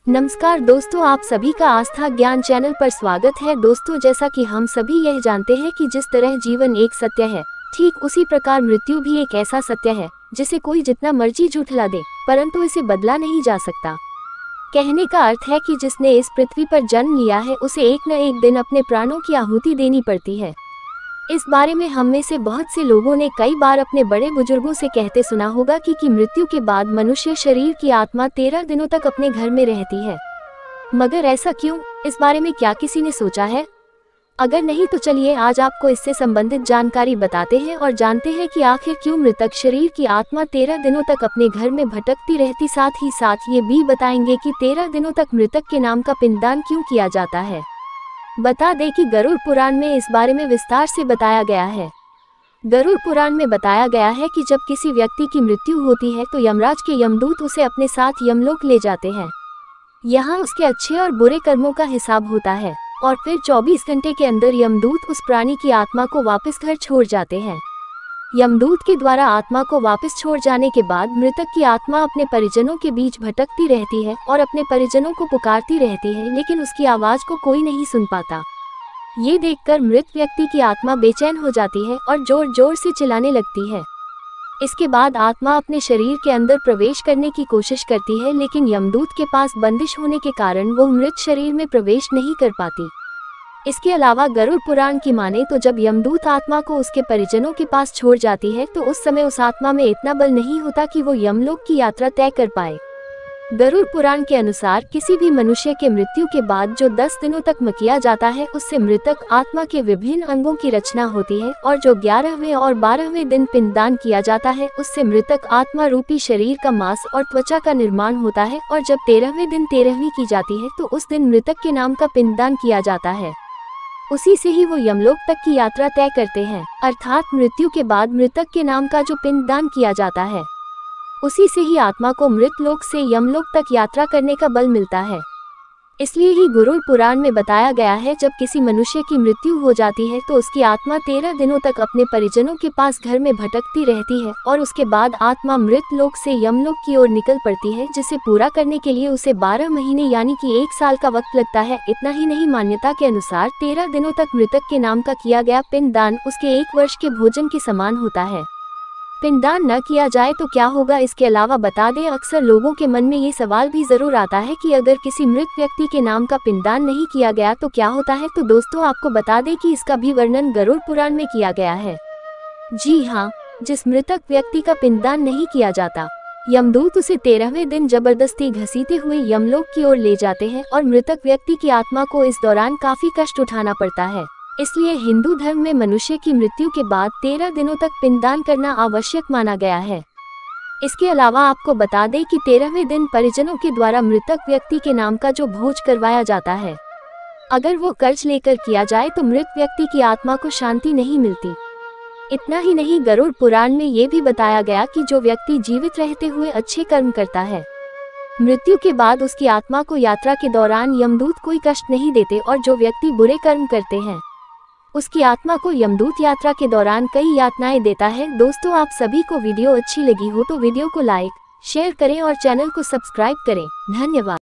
नमस्कार दोस्तों, आप सभी का आस्था ज्ञान चैनल पर स्वागत है। दोस्तों, जैसा कि हम सभी यह जानते हैं कि जिस तरह जीवन एक सत्य है, ठीक उसी प्रकार मृत्यु भी एक ऐसा सत्य है जिसे कोई जितना मर्जी झुठला दे, परंतु इसे बदला नहीं जा सकता। कहने का अर्थ है कि जिसने इस पृथ्वी पर जन्म लिया है उसे एक न एक दिन अपने प्राणों की आहुति देनी पड़ती है। इस बारे में हम में से बहुत से लोगों ने कई बार अपने बड़े बुजुर्गों से कहते सुना होगा कि मृत्यु के बाद मनुष्य शरीर की आत्मा 13 दिनों तक अपने घर में रहती है। मगर ऐसा क्यों? इस बारे में क्या किसी ने सोचा है? अगर नहीं तो चलिए आज आपको इससे संबंधित जानकारी बताते हैं और जानते हैं कि आखिर क्यों मृतक शरीर की आत्मा 13 दिनों तक अपने घर में भटकती रहती। साथ ही साथ ये भी बताएंगे कि 13 दिनों तक मृतक के नाम का पिंडदान क्यों किया जाता है। बता दें कि गरुड़ पुराण में इस बारे में विस्तार से बताया गया है। गरुड़ पुराण में बताया गया है कि जब किसी व्यक्ति की मृत्यु होती है तो यमराज के यमदूत उसे अपने साथ यमलोक ले जाते हैं। यहाँ उसके अच्छे और बुरे कर्मों का हिसाब होता है और फिर 24 घंटे के अंदर यमदूत उस प्राणी की आत्मा को वापस घर छोड़ जाते हैं। यमदूत के द्वारा आत्मा को वापस छोड़ जाने के बाद मृतक की आत्मा अपने परिजनों के बीच भटकती रहती है और अपने परिजनों को पुकारती रहती है, लेकिन उसकी आवाज को कोई नहीं सुन पाता। ये देखकर मृत व्यक्ति की आत्मा बेचैन हो जाती है और जोर जोर से चिल्लाने लगती है। इसके बाद आत्मा अपने शरीर के अंदर प्रवेश करने की कोशिश करती है, लेकिन यमदूत के पास बंदिश होने के कारण वो मृत शरीर में प्रवेश नहीं कर पाती। इसके अलावा गरुड़ पुराण की माने तो जब यमदूत आत्मा को उसके परिजनों के पास छोड़ जाती है तो उस समय उस आत्मा में इतना बल नहीं होता कि वो यमलोक की यात्रा तय कर पाए। गरुड़ पुराण के अनुसार किसी भी मनुष्य के मृत्यु के बाद जो 10 दिनों तक किया जाता है उससे मृतक आत्मा के विभिन्न अंगों की रचना होती है, और जो 11वें और 12वें दिन पिंडदान किया जाता है उससे मृतक आत्मा रूपी शरीर का मांस और त्वचा का निर्माण होता है, और जब 13वें दिन 13वीं की जाती है तो उस दिन मृतक के नाम का पिंडदान किया जाता है। उसी से ही वो यमलोक तक की यात्रा तय करते हैं, अर्थात मृत्यु के बाद मृतक के नाम का जो पिंडदान किया जाता है उसी से ही आत्मा को मृत लोक से यमलोक तक यात्रा करने का बल मिलता है। इसलिए ही गरुड़ पुराण में बताया गया है जब किसी मनुष्य की मृत्यु हो जाती है तो उसकी आत्मा 13 दिनों तक अपने परिजनों के पास घर में भटकती रहती है और उसके बाद आत्मा मृत लोक से यमलोक की ओर निकल पड़ती है, जिसे पूरा करने के लिए उसे 12 महीने यानी कि 1 साल का वक्त लगता है। इतना ही नहीं, मान्यता के अनुसार 13 दिनों तक मृतक के नाम का किया गया पिंडदान उसके 1 वर्ष के भोजन के समान होता है। पिंडदान न किया जाए तो क्या होगा? इसके अलावा बता दें, अक्सर लोगों के मन में ये सवाल भी जरूर आता है कि अगर किसी मृत व्यक्ति के नाम का पिंडदान नहीं किया गया तो क्या होता है। तो दोस्तों, आपको बता दें कि इसका भी वर्णन गरुड़ पुराण में किया गया है। जी हाँ, जिस मृतक व्यक्ति का पिंडदान नहीं किया जाता, यमदूत उसे 13वें दिन जबरदस्ती घसीटे हुए यमलोक की ओर ले जाते हैं और मृतक व्यक्ति की आत्मा को इस दौरान काफी कष्ट उठाना पड़ता है। इसलिए हिंदू धर्म में मनुष्य की मृत्यु के बाद 13 दिनों तक पिंडदान करना आवश्यक माना गया है। इसके अलावा आपको बता दें कि 13वें दिन परिजनों के द्वारा मृतक व्यक्ति के नाम का जो भोज करवाया जाता है, अगर वो कर्ज लेकर किया जाए तो मृत व्यक्ति की आत्मा को शांति नहीं मिलती। इतना ही नहीं, गरुड़ पुराण में ये भी बताया गया कि जो व्यक्ति जीवित रहते हुए अच्छे कर्म करता है, मृत्यु के बाद उसकी आत्मा को यात्रा के दौरान यमदूत कोई कष्ट नहीं देते, और जो व्यक्ति बुरे कर्म करते हैं उसकी आत्मा को यमदूत यात्रा के दौरान कई यातनाएं देता है। दोस्तों, आप सभी को वीडियो अच्छी लगी हो तो वीडियो को लाइक, शेयर करें और चैनल को सब्सक्राइब करें। धन्यवाद।